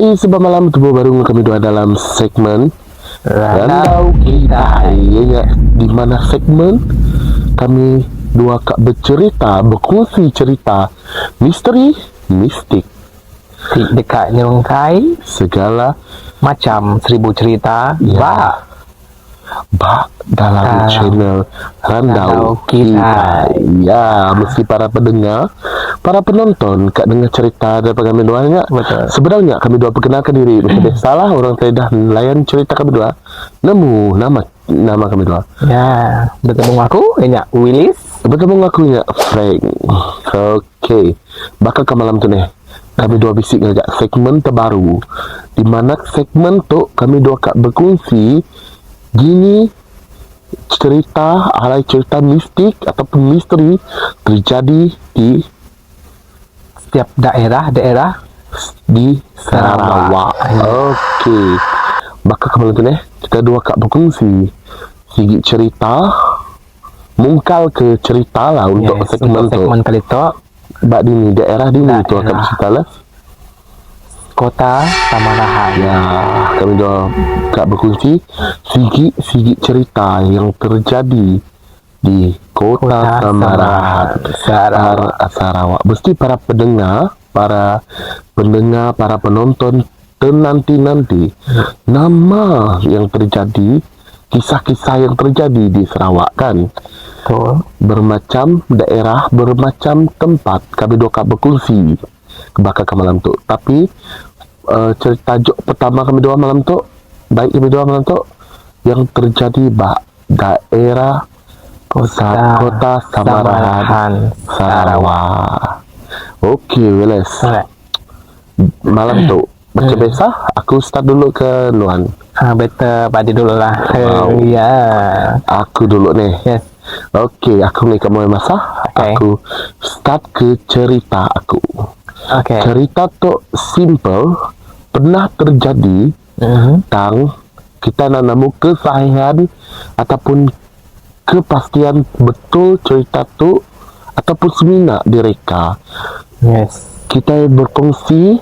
Hai, sebab malam tubuh baru kami dua dalam segmen Randau Kita. Ya, di mana segmen kami dua kak bercerita, berkongsi cerita misteri, mistik, dekat nyerungkai segala macam 1000 cerita. ya. Dalam channel Randau Kita. Ya, mesti para pendengar, para penonton kak dengar cerita daripada kami dua nya. Betul. Sebenarnya kami dua perkenalkan diri. Salah orang saya dah layan cerita kami dua. Nemu nama kami dua. Ya, bertemu aku Enyak Willis. Bertemu aku nya Frank. Okey. Bakal ke malam tu nih kami dua bisik ngajak segmen terbaru. Di mana segmen tu kami dua kak berkongsi gini cerita, alai cerita mistik ataupun misteri terjadi di Setiap daerah di Sarawak. Okey. Bakal kemarin tu kita dua kak berkongsi sikit cerita, mungkal ke cerita lah untuk segmen tu. Segmen kali tu Bak di daerah tu akan cerita lah. Kota Samarahan. Ya, kami dah kak berkongsi sikit cerita yang terjadi di Kota Samarahan, Sarawak. Mesti para pendengar, para penonton nanti nama yang terjadi, kisah-kisah yang terjadi di Sarawak kan. Betul. Bermacam daerah, bermacam tempat kami dua kak berkongsi bakal ke malam tu. Tapi cerita tajuk pertama kami dua malam tu, yang terjadi daerah Kota Samarahan, Sarawak. Okey, Willis. Malam tu macam biasa aku start dulu ke Luan. Better padi dulu lah. Ya. Aku dulu nih. Yes. Okey, aku ni kamu yang masak. Okay. Aku start ke cerita aku. Okay. Cerita tu simple, pernah terjadi tang kita nak nemu kesahihan ataupun kepastian betul cerita tu ataupun seminar direka. Yes. Kita berkongsi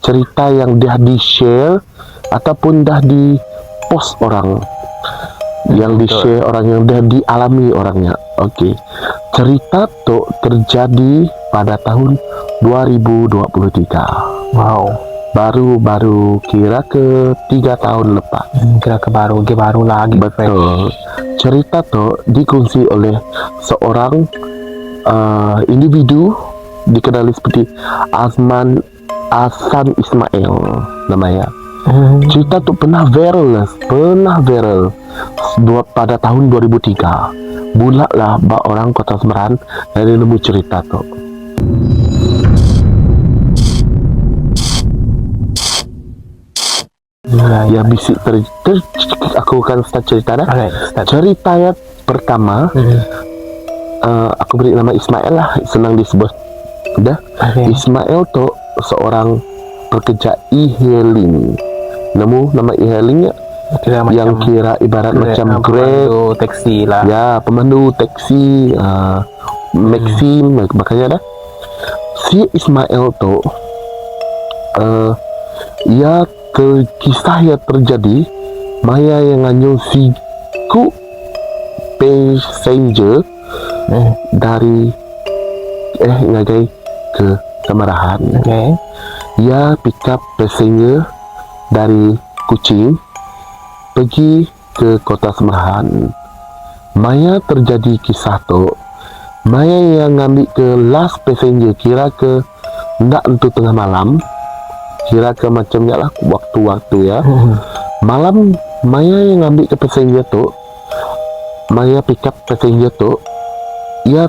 cerita yang dah di-share ataupun dah di-post orang. Yang di-share orang yang dah dialami orangnya. Okey. Cerita tu terjadi pada tahun 2023. Wow. Baru kira ke 3 tahun lepas. Kira ke baru lagi. Betul. Cerita tu dikongsi oleh seorang individu dikenali seperti Hasan Ismail namanya. Cerita tu pernah viral pada tahun 2003. Bulatlah orang Kota Samarahan dari nemu cerita tu. Ya bisik aku akan start cerita dah. Start. Cerita yang pertama aku beri nama Ismail lah, senang disebut. Dah. Ismail tu seorang pekerja e-hailing. Nemu nama e-hailing yang kira ibarat macam Grab, taksi lah. Ya, pemandu taksi, Maxim, makanya dah. Si Ismail tu kisah yang terjadi maya yang nganyung si passenger dari ngagai ke Samarahan. Okay. Ia pick up passenger dari Kuching pergi ke Kota Samarahan. Maya terjadi kisah tu, maya yang ngambil ke last passenger kira ke ndak untuk tengah malam, kira ke macamnya lah waktu-waktu ya. Malam maya yang ngambil ke passenger tu, maya pick up passenger tu, ia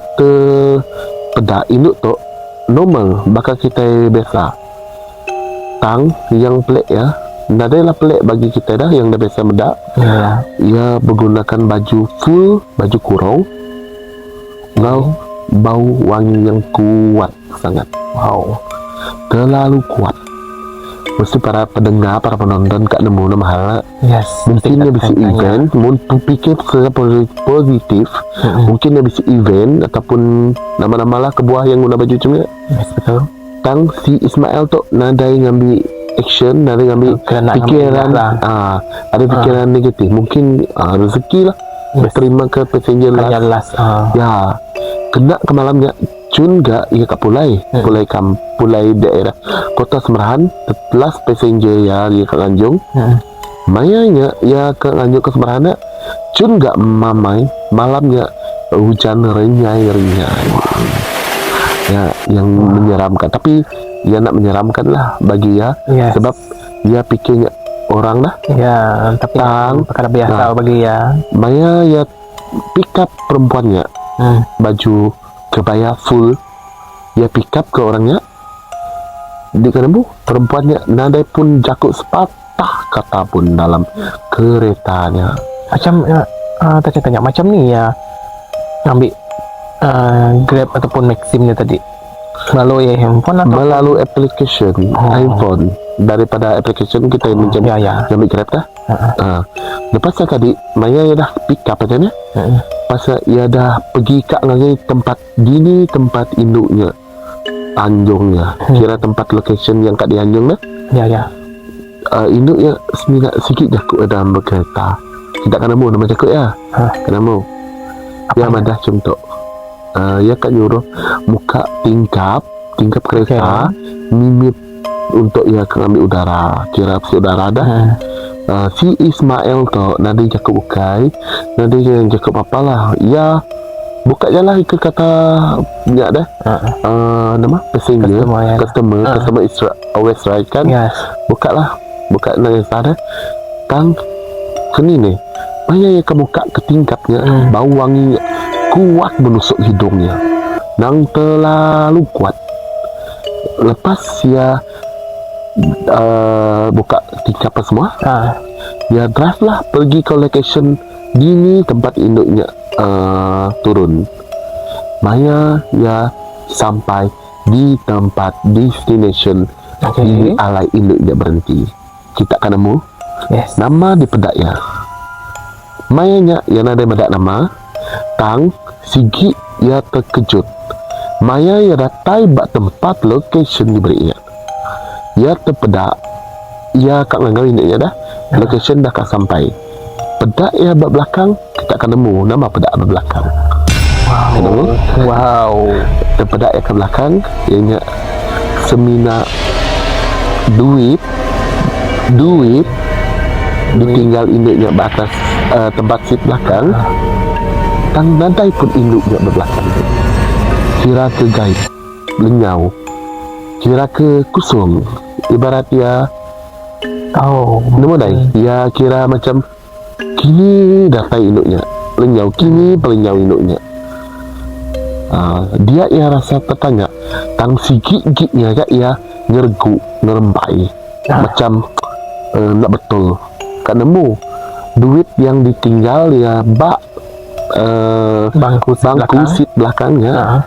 pedak induk tu normal bakal kita biasa. Tang yang pelik ya, ndak adalah pelik bagi kita dah yang dah biasa medak. Ia menggunakan baju full, baju kurung, bau wangi yang kuat sangat. Wow, terlalu kuat. Mesti para pendengar, para penonton kak nemu nama hal. Yes. Mungkin dia bisa event, mungkin fikir secara positif. Mungkin dia bisa event ataupun nama-nama lah kebuah yang guna baju cuma. Yes, betul. Tang si Ismail tu nadai ngambil action, ada ambil Kena fikiran, ambil lah. ada fikiran negatif. Mungkin rezeki lah, terima ke passenger Hanya last. last. Ya, kena ke malamnya. Cun gak ia kat Pulai, Pulai daerah Kota Semerahan, last passenger ya dia kat Nganjung. Mayanya ya ke Nganjung ke Semerahan. Cun gak mamai malamnya hujan renyai. Ya, yang menyeramkan. Tapi ya nak menyeramkan lah bagi ya, Yes. sebab dia fikirnya orang lah. Ya, tapi perkara biasa bagi ya. Maya ya pick up perempuannya, baju kebaya full, ya pick up ke orangnya. Di kanan perempuannya nadai pun jakut sepatah kata pun dalam keretanya. Macam tanya macam ni ya, ambil Grab ataupun Maximnya tadi melalui handphone atau Melalui application iPhone. Daripada application kita minjam ambil Grab dah. Lepas tadi Maya ya dah pick up aja ni. Pas ia dah pergi kat ngai tempat dini, tempat induknya Anjungnya, kira tempat location yang kat di Anjung dah. Ya. Induknya seminat sikit jakut dalam kereta. Tidak kena mu nama jakut ya. Kena mu. Ya madah contoh. Ya kat nyuruh muka tingkap kereta, mimip untuk ya ambil udara, kira udara dah. Si Ismail tu nadi jakut bukai, nadi yang jakut apa lah. Ya buka je lah ikut kata punya dah. Nama passenger, customer always right kan. Buka nangis ada. Tang seni ni. Banyak yang kamu buka ke tingkapnya, bau wangi kuat menusuk hidungnya. Nang terlalu kuat. Lepas ya buka tingkap semua. Ya drive lah pergi ke location dini tempat induknya turun. Maya ya sampai di tempat destination di alai induknya berhenti. Kita akan nemu nama di pedak ya. Mayanya yang ada medak nama tang sigi ya terkejut. Maya ya datai bak tempat location diberinya. Ya terpedak. Ya kat ngangau induknya dah. Location dah kat sampai. Pedak ya bak belakang kita akan nemu nama pedak bak belakang. Wow. Terpedak ya ke belakang ianya semina duit ditinggal induknya batas tempat seat belakang. Tang nantai pun induknya belakang. Kira ke gaib lenyau, kira ke kusum, ibarat ya nemu dai ya kira macam kini datai induknya lenyau, kini pelenyau induknya. Dia ia rasa tertanya tang si gigitnya kak ia nyergu ngerempai macam nak betul kan nemu duit yang ditinggal ya bak bangku seat belakangnya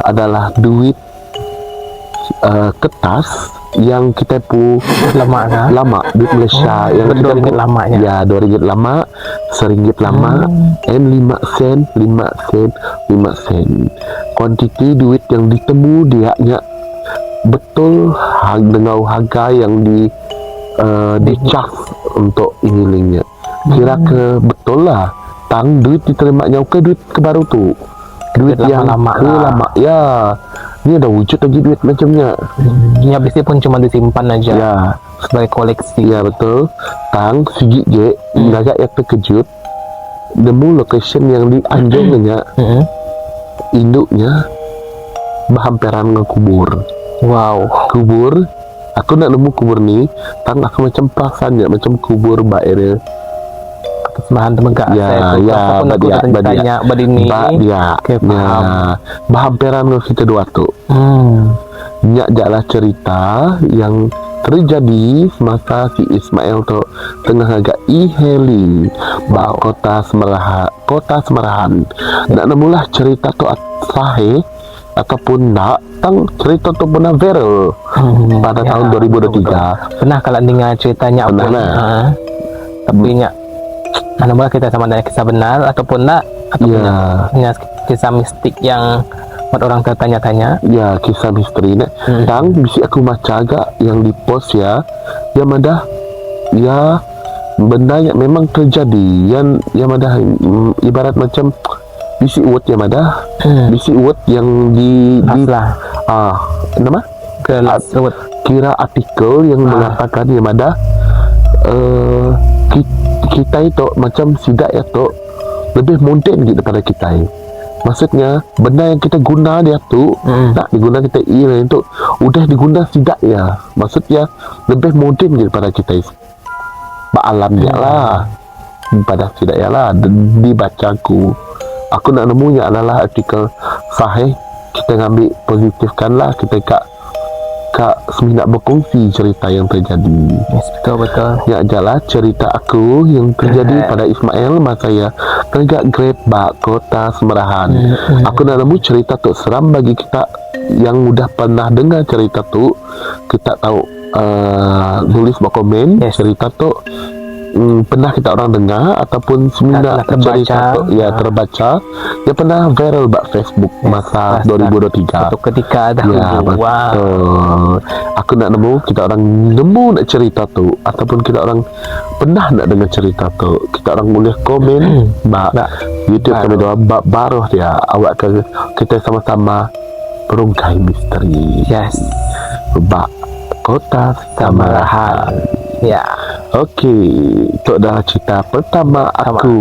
adalah duit kertas yang kita lama duit Malaysia yang RM2 lamanya. Ya RM2 lama, RM1 lama, and 5 sen. Kuantiti duit yang ditemu dia nya betul dengan harga yang dicas untuk inilingnya. Kira ke betul lah tang duit diterimanya ke duit ke baru tu. Duit yang lama ya. Ni ada wujud lagi duit macamnya. Ya biasanya pun cuma disimpan aja. Ya, sebagai koleksi. Ya betul. Tang sigi je agak ya terkejut. Nemu location yang di Anjungnya. Induknya berhampiran dengan kubur. Wow. Kubur. Aku nak nemu kubur ni, tang aku macam perasaannya macam kubur area Sembahan temegak. Ya, badia. Berhampiran dengan kita dua tu. Nyak jaklah cerita yang terjadi semasa si Ismail tu tengah agak e-hailing kota Semerahan. Nak nemulah cerita tu sahih ataupun tak, tang cerita tu pernah viral pada tahun 2023. Pernah kalau dengar ceritanya apa? Tapi nyak mula kita sama dengan kisah benar ataupun tak, ataupun hanya kisah mistik yang buat orang tertanya-tanya. Ya, kisah misteri nak. Tang bisi aku baca agak yang di post ya. Yang ada ya benda yang memang terjadi yang ada ibarat macam bisi word yang ada. Bisi word yang di Lah nama kira artikel yang mengatakan yang ada kita itu macam sidak ya tu lebih moden gitu daripada kita. Maksudnya benda yang kita guna dia tu nak diguna kita itu udah diguna sidak ya. Maksudnya lebih moden gitu daripada kita. Alam dia lah pada sidak ya lah dibaca aku nak nemunya adalah artikel sahih. Kita ngambil positifkan lah, kita kak seminat berkongsi cerita yang terjadi. Yes, betul. Ya adalah cerita aku yang terjadi pada Ismail masa ya kerja Grab bak kota Semerahan. Aku nak nemu cerita tu seram bagi kita yang udah pernah dengar cerita tu. Kita tahu tulis komen cerita tu pernah kita orang dengar ataupun seminat cerita tu ya terbaca dia pernah viral bak Facebook masa 2023 ketika dah ya betul. Aku nak nemu kita orang nemu nak cerita tu ataupun kita orang pernah nak dengar cerita tu, kita orang boleh komen bak YouTube kami doa bak baru dia awak kita sama-sama perungkai misteri bak kota Semerahan. Ya. Okey, itu adalah cerita pertama aku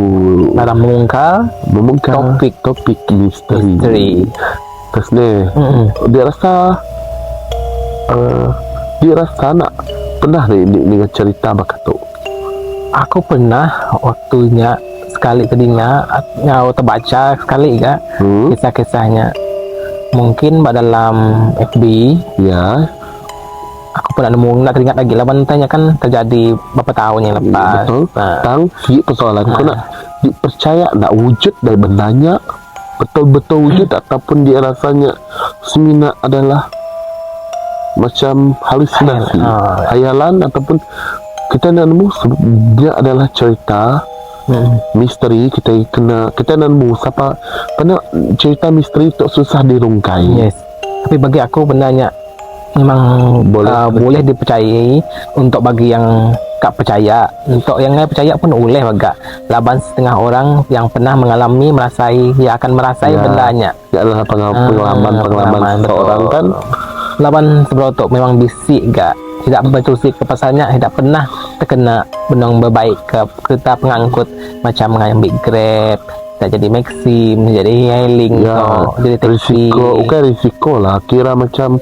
dalam mengungkap topik misteri. Terus ni, dia rasa nak pernah ni dengan cerita bakat tu. Aku pernah waktunya sekali tadinya terbaca sekali kan kisah-kisahnya. Mungkin dalam FB ya. Aku pernah nemu nak teringat lagi lah tanya kan terjadi beberapa tahun yang lepas. Betul. Tang persoalan kau nak dipercaya nak wujud dari bendanya betul-betul wujud ataupun dia rasanya semina adalah macam halusinasi, hayalan ataupun kita nak nemu dia adalah cerita misteri. Kita nak nemu siapa pernah cerita misteri tu susah dirungkai. Yes. Tapi bagi aku bendanya memang boleh dipercayai untuk bagi yang tak percaya. Untuk yang percaya pun boleh agak laban setengah orang yang pernah mengalami ia akan merasai bendanya. Ya adalah pengalaman seorang kan. Laban sebelum memang bisik gak tidak bertusik ke pasarnya, tidak pernah terkena benang berbaik ke kereta pengangkut macam mengambil Grab, tak jadi Maxim, jadi hailing, jadi taksi. Risiko lah. Kira macam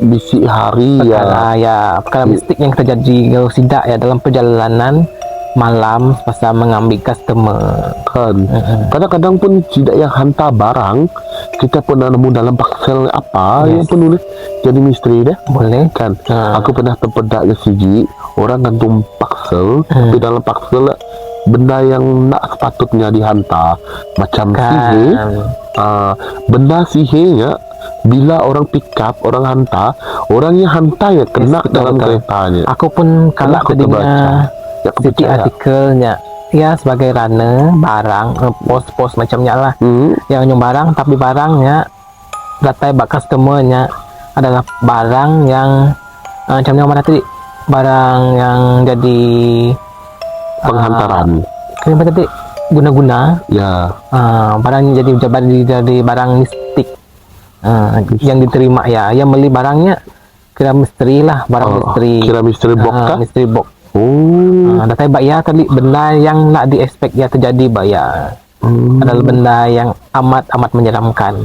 bisik hari perkara mistik yang terjadi kalau tidak ya dalam perjalanan malam pasal mengambil customer kan. Kadang-kadang pun tidak yang hantar barang kita pun nemu dalam parcel apa yang pun boleh jadi misteri dah boleh kan. Aku pernah terpedak ke siji orang gantung parcel tapi dalam parcel benda yang nak sepatutnya dihantar macam sihir. Benda sihirnya bila orang pick up, orang hantar, orang yang hantar ya kena dalam keretanya. Aku pun kalau tadinya sedikit artikelnya sebagai runner barang pos macamnya lah yang nyum barang tapi barangnya data bak customernya adalah barang yang macamnya mana tadi barang yang jadi penghantaran kenapa tadi guna-guna barang jadi barang mistik yang diterima yang beli barangnya kira misteri lah misteri kira misteri box misteri box data bayar tadi benda yang nak di-expect terjadi bayar adalah benda yang amat menyeramkan.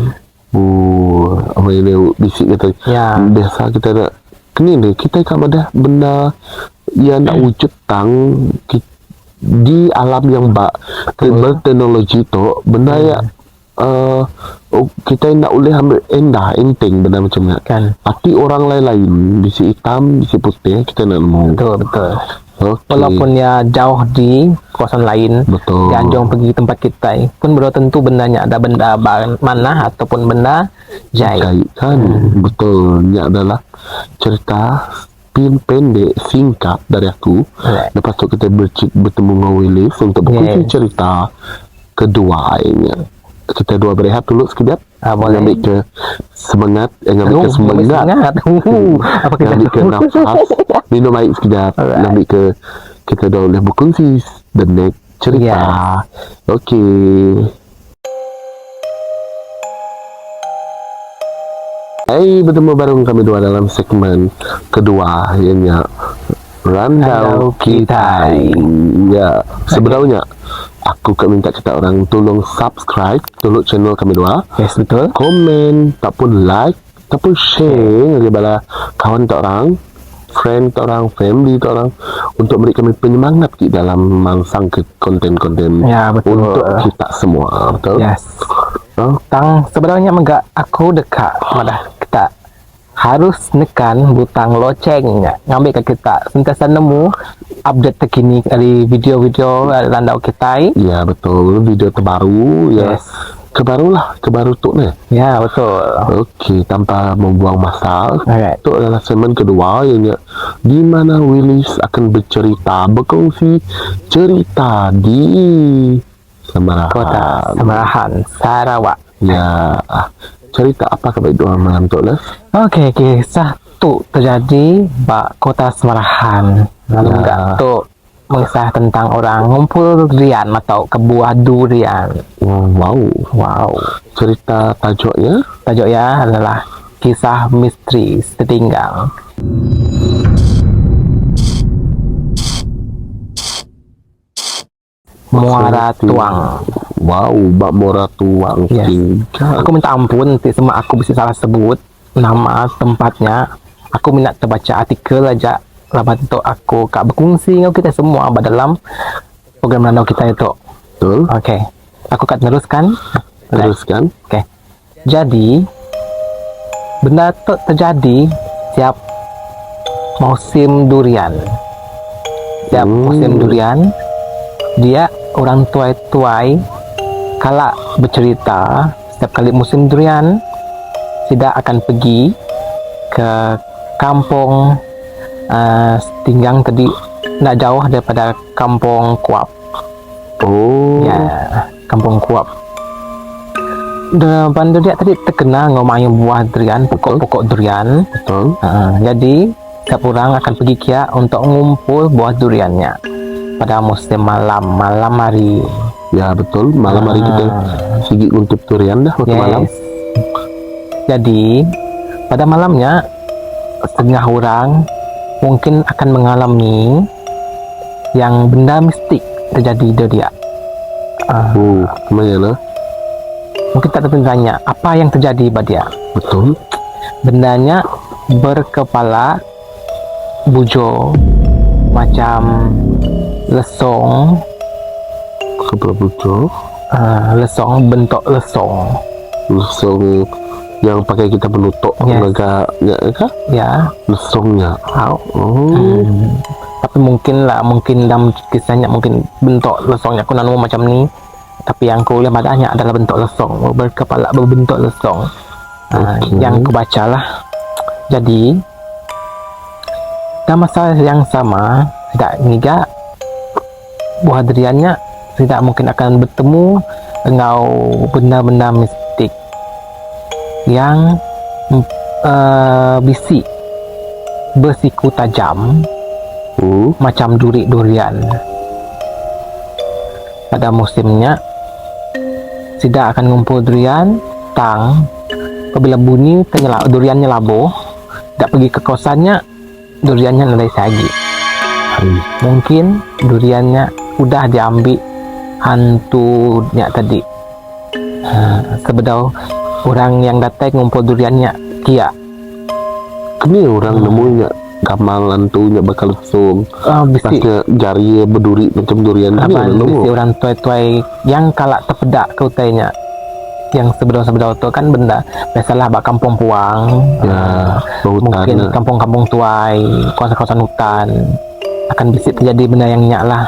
Apa ini bisik kata biasa kita nak kita kan ada benda yang nak wujud di alam yang berteknologi tu benda yang kita nak boleh ambil enteng benda macam ni kan. Tapi orang lain bisi hitam bisi putih kita nak nemu betul okay. Walaupun jauh di kawasan lain jauh pergi tempat kita pun belum tentu bendanya ada benda mana ataupun benda jahit kan. Betul ni adalah cerita pendek singkat dari aku. Lepas tu kita bertemu dengan Willis untuk berkongsi cerita kedua ini. kita dua berehat dulu sekejap. Boleh. Ngambil ke semangat, ngambil ke semangat. Apa kita Ngambil ke nafas. Minum air sekejap. Ngambil ke, kita dah boleh berkongsi the next cerita. Okey. Bertemu bareng kami dua dalam segmen kedua, ianya Randau Kitai. Ya, sebenarnya aku minta kita orang tolong subscribe dulu channel kami dua. Yes, betul. Komen, ataupun like, ataupun share kepada kawan tak orang, friend tak orang, family tak orang, untuk beri kami penyemangat di dalam mangsang ke konten-konten untuk kita semua. Betul? Yes. Tang sebenarnya enggak aku dekat madah kita harus nekan butang locengnya ngambil ke kita sentiasa nemu update terkini dari video-video Randau Kitai. Ya betul, video terbaru ya. Kebaru tu nih. Ya betul. Okey, tanpa membuang masa, itu adalah segmen kedua yang di mana Willis akan bercerita, berkongsi cerita di Semarahan. Kota Semarahan, Sarawak. Ya, cerita apa kepada dua malam tu lah? Okey, kisah tu terjadi di Kota Semarahan. Lalu enggak tu mengisah tentang orang ngumpul durian atau ke buah durian. Wow. Cerita tajuknya Adalah kisah misteri setinggal. Muara Tuang. Wow, Bak Muara Tuang. Yes. Aku minta ampun nanti semua aku bisa salah sebut nama tempatnya. Aku minat terbaca artikel aja. Lepas tu aku kak berkongsi dengan kita semua dalam program Randau kita itu. Betul. Okey. Aku akan teruskan. Okey. Jadi benda tu terjadi setiap musim durian. Setiap musim durian, dia orang tuai-tuai kalau bercerita setiap kali musim durian tidak akan pergi ke kampung Setinggang tadi, nak jauh daripada kampung Kuap. Ya, kampung Kuap. Bandu dia tadi terkenal ngomongin buah durian, pokok-pokok durian. Betul. Jadi setiap orang akan pergi kia untuk ngumpul buah duriannya pada musim malam hari. Ya betul, malam hari kita sigi untuk durian dah waktu malam. Jadi pada malamnya setengah orang mungkin akan mengalami yang benda mistik terjadi di dia. Kemana? Mungkin tak tertanya apa yang terjadi pada dia. Betul. Bendanya berkepala bujo macam lesong. Kepala bujo. Lesong, bentuk lesong. Lesong yang pakai kita menutup agaknya kah? Ya. Lesongnya. Tapi mungkin dalam kisahnya mungkin bentuk lesongnya aku nemu macam ni. Tapi yang aku lihat padanya adalah bentuk lesong, berkepala berbentuk lesong. Yang aku baca lah. Jadi dalam masa yang sama, tidak niga buah duriannya tidak mungkin akan bertemu dengan benda-benda mistik yang bisik bersiku tajam macam durian. Pada musimnya tidak akan ngumpul durian. Apabila bunyi duriannya labuh, tidak pergi ke kosannya, duriannya nilai lagi. Mungkin duriannya udah diambil hantunya tadi. Sebenarnya orang yang datang ngumpul duriannya kia. Kini orang nemunya gamal hantunya bakal lesung. Pasnya jari berduri macam durian. Bisi orang tuai-tuai yang kalak terpedak ke utainya. Yang sebelah-sebelah itu kan benda biasalah kampung puang. Mungkin kampung-kampung tuai, kawasan-kawasan hutan akan bisa terjadi benda yang nyak lah.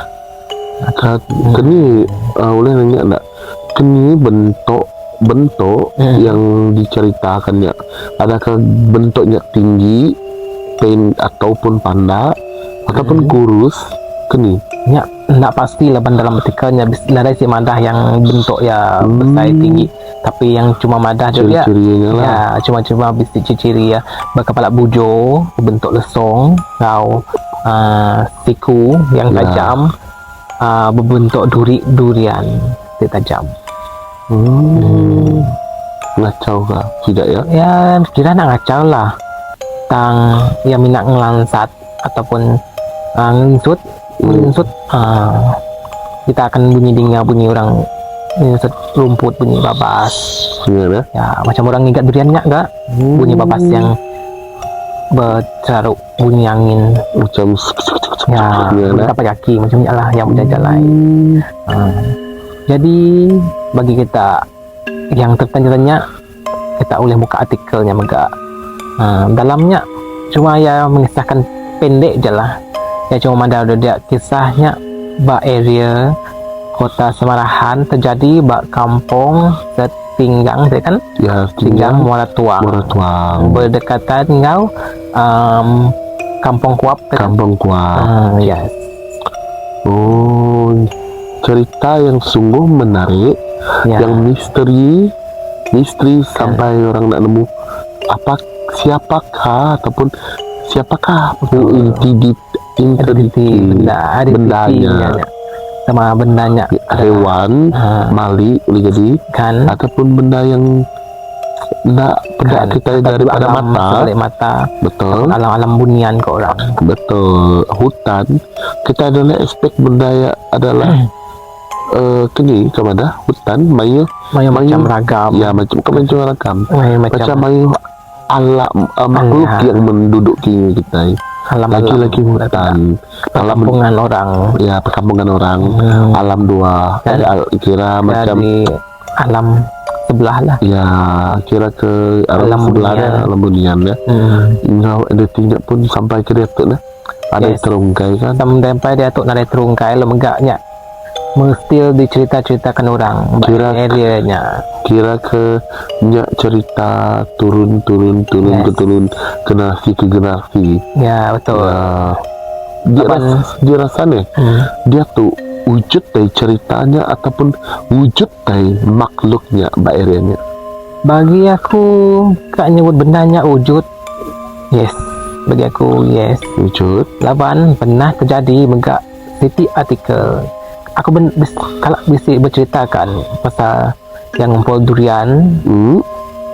Kini boleh nanya tak? Kini bentuk yang diceritakannya, adakah bentuknya tinggi, ataupun panda, ataupun kurus, Keni. Ya, nak pasti lah dalam artikelnya ada si madah yang bentuk ya besar tinggi, tapi yang cuma madah dia Ciri-cirinya lah. ya cuma bisik ciri-ciri ya berkepala bujo, bentuk lesong, atau siku yang Ya. tajam, berbentuk durian tajam. Ngacau kah? Tidak ya? Ya kira nak ngacau lah tang yang minat ngelansat ataupun nginsut kita akan bunyi orang nginsut rumput, bunyi babas Gimana? ya, macam orang ngigat duriannya enggak, bunyi babas yang bercaruk bunyi angin Macam ya, gimana? pakai kaki macamnya lah yang berjalan. Jadi bagi kita yang tertanya-tanya, kita boleh buka artikelnya megak. Dalamnya cuma ya mengisahkan pendek je lah. Ya cuma ada dia kisahnya bak area kota Semarahan terjadi bak kampung Setinggang, kan? Ya, Tinggang Muara Tuang. Berdekatan ngau Kampung Kuap. Kampung Kuap. Yes. Oh, cerita yang sungguh menarik, Ya. yang misteri sampai orang nak nemu siapakah ataupun siapakah entity bendanya, sama bendanya hewan, mali boleh jadi kan, ataupun benda yang nak pedak kita daripada mata, betul, alam bunian ke orang, betul, hutan kita adalah aspek benda yang adalah kini kemana hutan mayu macam ragam ya, macam ragam, macam alam makhluk ya, yang menduduki kita, lagi-lagi hutan, perkampungan orang ya, perkampungan orang, alam dua, kira macam alam sebelah lah ya, kira ke alam sebelah alam bunian ya. Engkau ada tindak pun sampai ke dia tu lah, ada terungkai kan, sampai dia tu nak terungkai lemegaknya mesti diceritakan orang kira areanya, kira ke nyak cerita turun ke generasi ke generasi ya betul ya. Dia rasa nih dia tuh wujud dari ceritanya ataupun wujud dari makhluknya mbak areanya. Bagi aku kak nyebut bendanya wujud, yes, bagi aku yes, wujud. Lawan pernah terjadi megak Siti artikel aku kalau bisa berceritakan pasal yang ngumpul durian,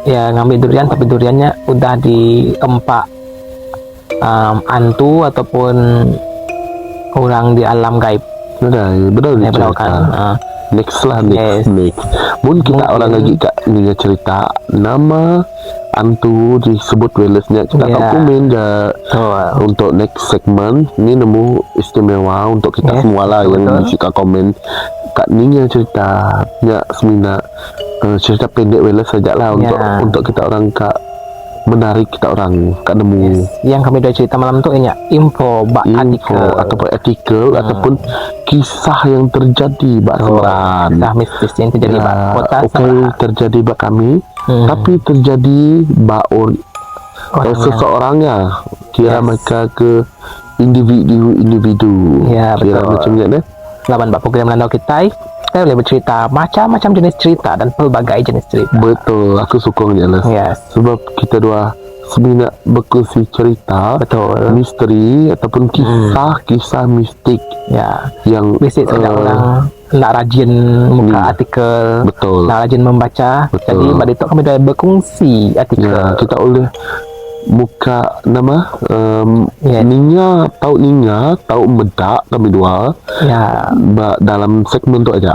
ya ngambil durian tapi duriannya udah diempak hantu ataupun orang di alam gaib. Benar kan. Next. Mungkin kita orang lagi kak ni cerita nama antu disebut wellnessnya kita komen je untuk next segment ni nemu istimewa untuk kita semua lah yang bisa komen kak ni cerita semina cerita pendek wellness saja lah untuk kita orang kak menarik kita orang kak nemu yang kami dah cerita malam tu info ataupun artikel ataupun kisah yang terjadi bak Semarahan, kisah mistis yang terjadi bak kota Semarahan, terjadi bak kami tapi terjadi bak seseorangnya kira mereka ke individu ya, kira betul. macam ni lawan bak program Landau kita boleh bercerita macam-macam jenis cerita dan pelbagai jenis cerita. Betul, aku sokongnya lah. Sebab kita dua seminat berkongsi cerita, betul, misteri ataupun kisah mistik ya, yang bisik orang nak rajin muka artikel, betul, nak rajin membaca. Betul. Jadi pada itu kami dah berkongsi artikel. Ya, kita oleh muka nama Ninya tahu medak kami dua ya dalam segmen tu aja.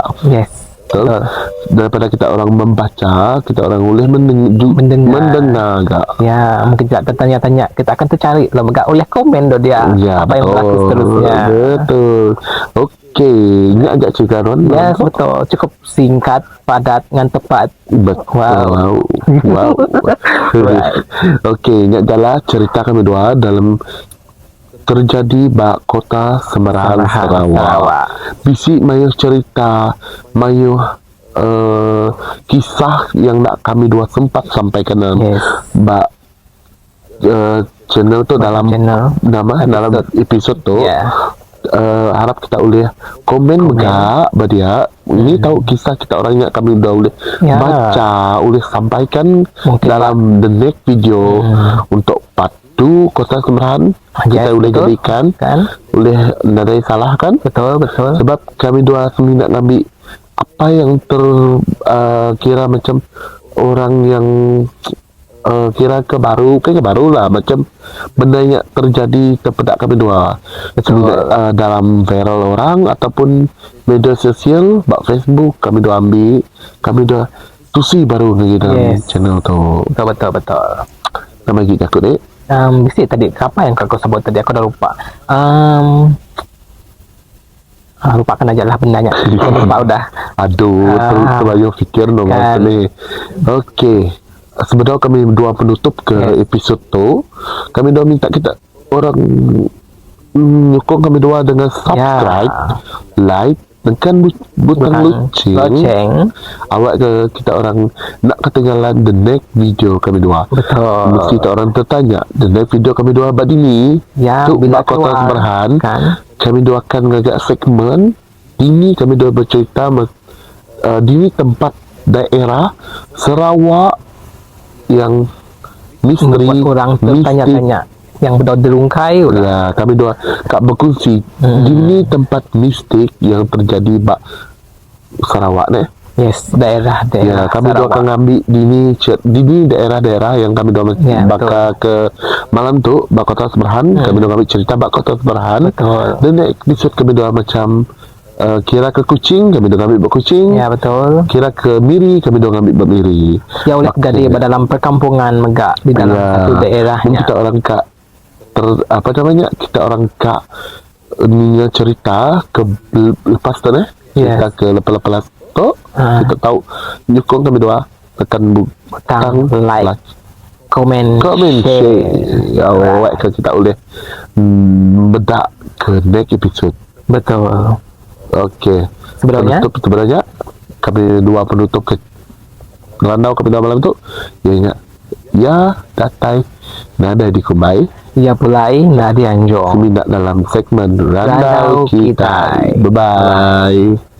Betul. Daripada kita orang membaca, kita orang boleh mendengar agak. Ya, mungkin tidak tertanya-tanya, kita akan tercari lah agak oleh komen do dia apa yang berlaku seterusnya. Betul. Okey, ini agak cerita Ron. Ya, betul. Cukup singkat, padat, dengan tepat. Betul. Wow. Okey, ini adalah cerita kami dua dalam terjadi bak kota Semarahan, Sarawak. Bisi mayu cerita, mayu kisah yang nak kami dua sempat sampaikan bak channel tu dalam nama dalam episod tu harap kita boleh komen megak badia. Ini tahu kisah kita orangnya kami udah boleh baca, boleh sampaikan Mungkin, dalam the next video untuk part 2 Kota Semerahan. Kita boleh betul. jadikan Kan? boleh nadai salah kan? Betul. Sebab kami dua seminat ngambil apa yang kira macam orang yang kira ke baru lah macam benda yang terjadi kepada kami dua dalam viral orang ataupun media sosial bak Facebook kami dua ambil, kami dua tusi baru lagi dalam channel tu. Betul. Nama lagi takut dek. Mesti tadi apa yang kau sebut tadi aku dah lupa. Lupakan aja lah bendanya. Aku lupa udah. Aduh, terlalu fikir no kan. Okey. Sebenarnya kami dua penutup ke episod tu. Kami dua minta kita orang nyokong kami dua dengan subscribe, like, tekan butang loceng. Awak ke kita orang nak ketinggalan the next video kami dua. Betul. Mesti kita orang tertanya the next video kami dua abad ini. Tu bila Kota Semerahan kan? Kami dua akan ngajak segmen ini kami dua bercerita di tempat daerah Sarawak yang misteri orang tertanya-tanya yang benar dirungkai ya, kami dua kak berkongsi ini tempat mistik yang terjadi bak Sarawak ni. Daerah ya, kami dua akan ambil di daerah-daerah yang kami dua bakal ke malam tu bak Kota Semerahan. Kami dua ambil cerita bak Kota Semerahan. Dan episode kami dua macam kira ke Kuching, kami dah ambil buat Kuching. Ya, betul. Kira ke Miri, kami dah ambil buat Miri. Ya, oleh jadi dalam perkampungan megak di dalam satu daerahnya. Kita orang kak apa namanya? Kita orang kak ni cerita ke lepas tu cerita ke lepas tu kita tahu nyokong kami dua tekan butang like, komen share. Ya, awak kita boleh bedak ke next episode. Betul. Okey. Sebenarnya kami dua penutup ke Landau kami dua malam tu. Ya ingat. Ya datai nada di Kumbai. Ya pulai nada di Anjong. Seminat dalam segmen Landau kita. Bye bye.